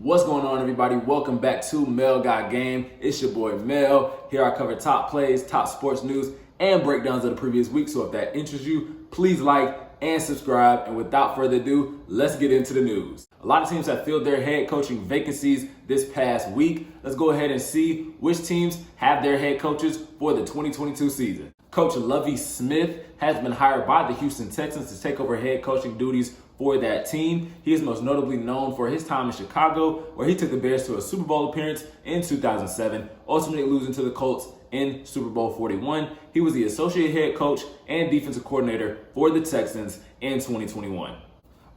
What's going on, everybody? Welcome back to Mel Got Game. It's your boy Mel. Here I cover top plays, top sports news, and breakdowns of the previous week. So if that interests you, please like and subscribe. And without further ado, let's get into the news. A lot of teams have filled their head coaching vacancies this past week. Let's go ahead and see which teams have their head coaches for the 2022 season. Coach Lovie Smith has been hired by the Houston Texans to take over head coaching duties for that team. He is most notably known for his time in Chicago, where he took the Bears to a Super Bowl appearance in 2007, ultimately losing to the Colts in Super Bowl 41. He was the associate head coach and defensive coordinator for the Texans in 2021.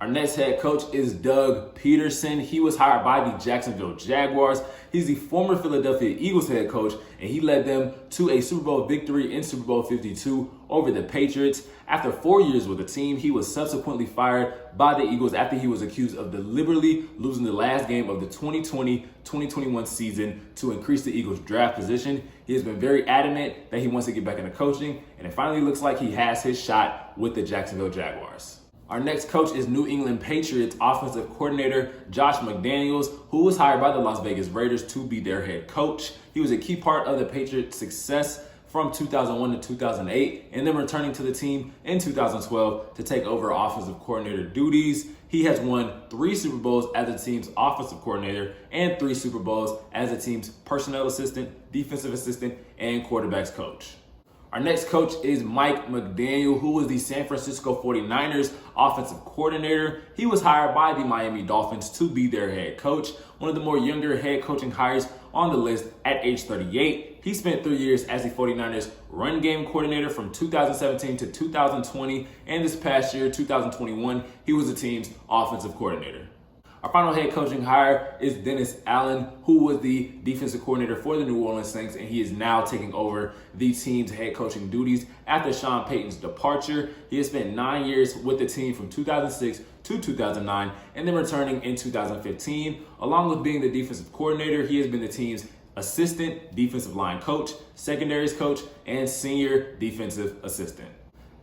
Our next head coach is Doug Peterson. He was hired by the Jacksonville Jaguars. He's the former Philadelphia Eagles head coach, and he led them to a Super Bowl victory in Super Bowl 52 over the Patriots. After 4 years with the team, he was subsequently fired by the Eagles after he was accused of deliberately losing the last game of the 2020-2021 season to increase the Eagles' draft position. He has been very adamant that he wants to get back into coaching, and it finally looks like he has his shot with the Jacksonville Jaguars. Our next coach is New England Patriots offensive coordinator Josh McDaniels, who was hired by the Las Vegas Raiders to be their head coach. He was a key part of the Patriots' success from 2001 to 2008, and then returning to the team in 2012 to take over offensive coordinator duties. He has won 3 Super Bowls as the team's offensive coordinator and 3 Super Bowls as the team's personnel assistant, defensive assistant, and quarterbacks coach. Our next coach is Mike McDaniel, who was the San Francisco 49ers offensive coordinator. He was hired by the Miami Dolphins to be their head coach, one of the more younger head coaching hires on the list at age 38. He spent 3 years as the 49ers run game coordinator from 2017 to 2020, and this past year, 2021, he was the team's offensive coordinator. Our final head coaching hire is Dennis Allen, who was the defensive coordinator for the New Orleans Saints, and he is now taking over the team's head coaching duties after Sean Payton's departure. He has spent 9 years with the team from 2006 to 2009, and then returning in 2015. Along with being the defensive coordinator, he has been the team's assistant defensive line coach, secondaries coach, and senior defensive assistant.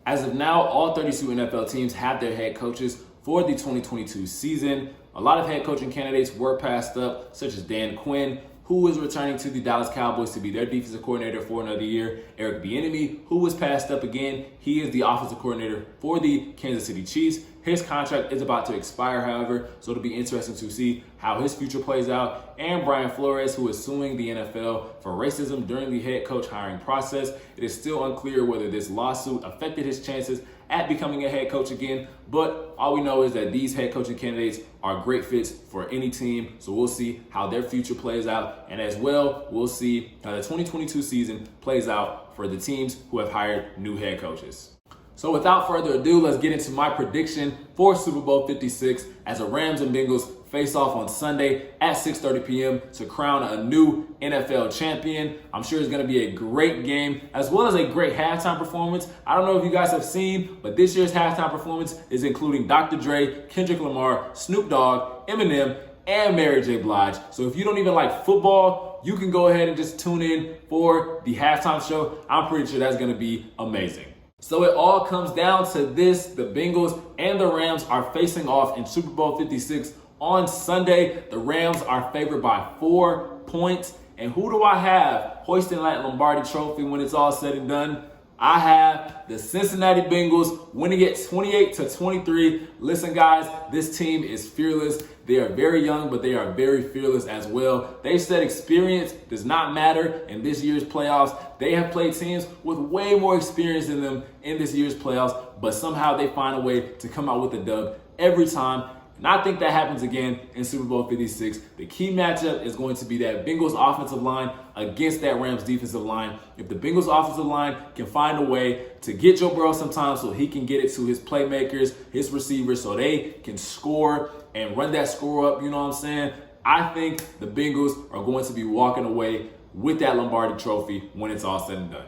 As of now, all 32 NFL teams have their head coaches for the 2022 season. A lot of head coaching candidates were passed up, such as Dan Quinn, who is returning to the Dallas Cowboys to be their defensive coordinator for another year. Eric Bieniemy, who was passed up again. He is the offensive coordinator for the Kansas City Chiefs. His contract is about to expire, however, so it'll be interesting to see how his future plays out. And Brian Flores, who is suing the NFL for racism during the head coach hiring process. It is still unclear whether this lawsuit affected his chances at becoming a head coach again, but all we know is that these head coaching candidates are great fits for any team, so we'll see how their future plays out, and as well, we'll see how the 2022 season plays out for the teams who have hired new head coaches. So without further ado, let's get into my prediction for Super Bowl 56 as the Rams and Bengals face off on Sunday at 6:30 p.m. to crown a new NFL champion. I'm sure it's going to be a great game as well as a great halftime performance. I don't know if you guys have seen, but this year's halftime performance is including Dr. Dre, Kendrick Lamar, Snoop Dogg, Eminem, and Mary J. Blige. So if you don't even like football, you can go ahead and just tune in for the halftime show. I'm pretty sure that's going to be amazing. So it all comes down to this. The Bengals and the Rams are facing off in Super Bowl 56 on Sunday. The Rams are favored by 4 points. And who do I have hoisting that Lombardi trophy when it's all said and done? I have the Cincinnati Bengals winning it 28-23. Listen, guys, this team is fearless. They are very young, but they are very fearless as well. They said experience does not matter in this year's playoffs. They have played teams with way more experience than them in this year's playoffs, but somehow they find a way to come out with a dub every time. And I think that happens again in Super Bowl 56. The key matchup is going to be that Bengals offensive line against that Rams defensive line. If the Bengals offensive line can find a way to get Joe Burrow sometimes so he can get it to his playmakers, his receivers, so they can score and run that score up, you know what I'm saying? I think the Bengals are going to be walking away with that Lombardi trophy when it's all said and done.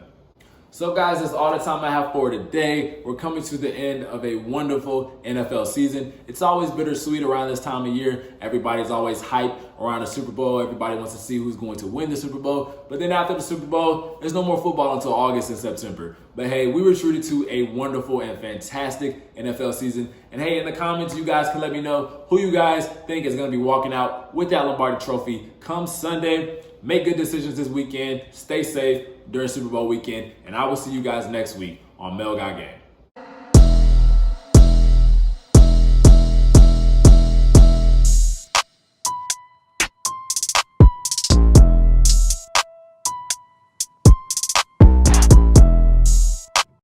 So guys, that's all the time I have for today. We're coming to the end of a wonderful NFL season. It's always bittersweet around this time of year. Everybody's always hyped around the Super Bowl. Everybody wants to see who's going to win the Super Bowl. But then after the Super Bowl, there's no more football until August and September. But hey, we were treated to a wonderful and fantastic NFL season. And hey, in the comments, you guys can let me know who you guys think is going to be walking out with that Lombardi Trophy come Sunday. Make good decisions this weekend. Stay safe during Super Bowl weekend. And I will see you guys next week on Mel Got Game.